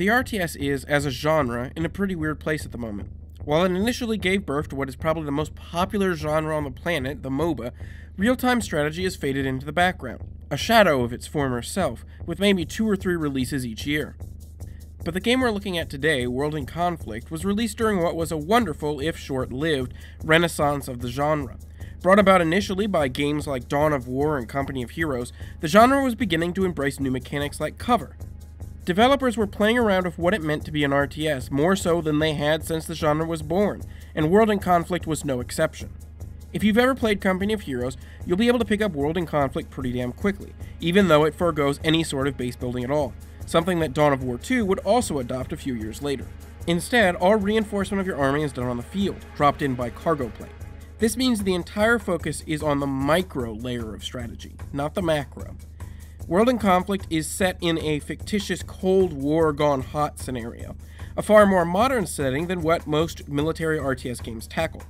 The RTS is, as a genre, in a pretty weird place at the moment. While it initially gave birth to what is probably the most popular genre on the planet, the MOBA, real-time strategy has faded into the background, a shadow of its former self, with maybe 2 or 3 releases each year. But the game we're looking at today, World in Conflict, was released during what was a wonderful, if short-lived, renaissance of the genre. Brought about initially by games like Dawn of War and Company of Heroes, the genre was beginning to embrace new mechanics like cover. Developers were playing around with what it meant to be an RTS, more so than they had since the genre was born, and World in Conflict was no exception. If you've ever played Company of Heroes, you'll be able to pick up World in Conflict pretty damn quickly, even though it forgoes any sort of base building at all, something that Dawn of War 2 would also adopt a few years later. Instead, all reinforcement of your army is done on the field, dropped in by cargo plane. This means the entire focus is on the micro layer of strategy, not the macro. World in Conflict is set in a fictitious Cold War gone hot scenario, a far more modern setting than what most military RTS games tackle.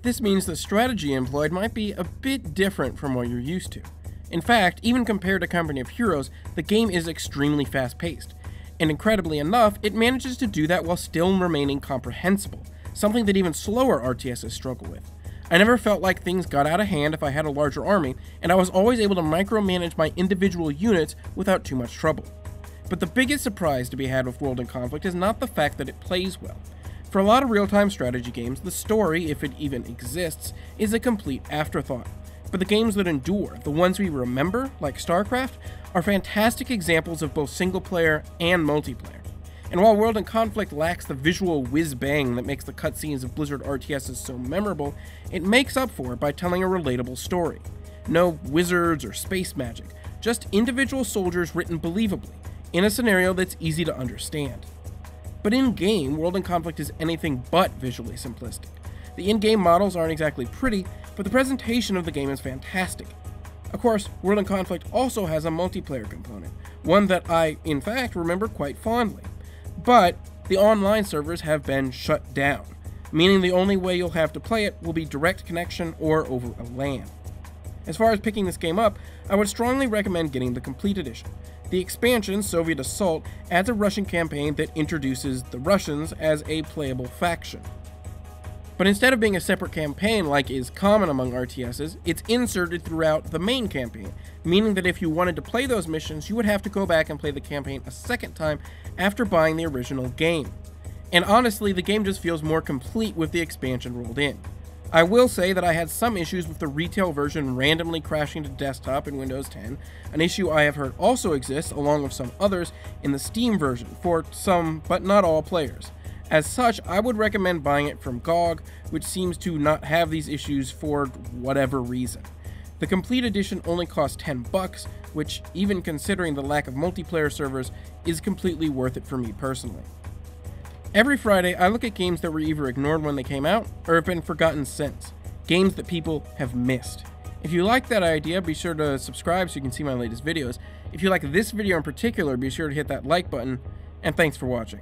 This means the strategy employed might be a bit different from what you're used to. In fact, even compared to Company of Heroes, the game is extremely fast-paced, and incredibly enough, it manages to do that while still remaining comprehensible, something that even slower RTSs struggle with. I never felt like things got out of hand if I had a larger army, and I was always able to micromanage my individual units without too much trouble. But the biggest surprise to be had with World in Conflict is not the fact that it plays well. For a lot of real-time strategy games, the story, if it even exists, is a complete afterthought. But the games that endure, the ones we remember, like StarCraft, are fantastic examples of both single-player and multiplayer. And while World in Conflict lacks the visual whiz-bang that makes the cutscenes of Blizzard RTSs so memorable, it makes up for it by telling a relatable story. No wizards or space magic, just individual soldiers written believably, in a scenario that's easy to understand. But in-game, World in Conflict is anything but visually simplistic. The in-game models aren't exactly pretty, but the presentation of the game is fantastic. Of course, World in Conflict also has a multiplayer component, one that I, in fact, remember quite fondly. But the online servers have been shut down, meaning the only way you'll have to play it will be direct connection or over a LAN. As far as picking this game up, I would strongly recommend getting the Complete Edition. The expansion, Soviet Assault, adds a Russian campaign that introduces the Russians as a playable faction. But instead of being a separate campaign like is common among RTSs, it's inserted throughout the main campaign, meaning that if you wanted to play those missions, you would have to go back and play the campaign a second time after buying the original game. And honestly, the game just feels more complete with the expansion rolled in. I will say that I had some issues with the retail version randomly crashing to desktop in Windows 10, an issue I have heard also exists, along with some others, in the Steam version for some, but not all players. As such, I would recommend buying it from GOG, which seems to not have these issues for whatever reason. The Complete Edition only costs $10, which, even considering the lack of multiplayer servers, is completely worth it for me personally. Every Friday, I look at games that were either ignored when they came out, or have been forgotten since. Games that people have missed. If you like that idea, be sure to subscribe so you can see my latest videos. If you like this video in particular, be sure to hit that like button, and thanks for watching.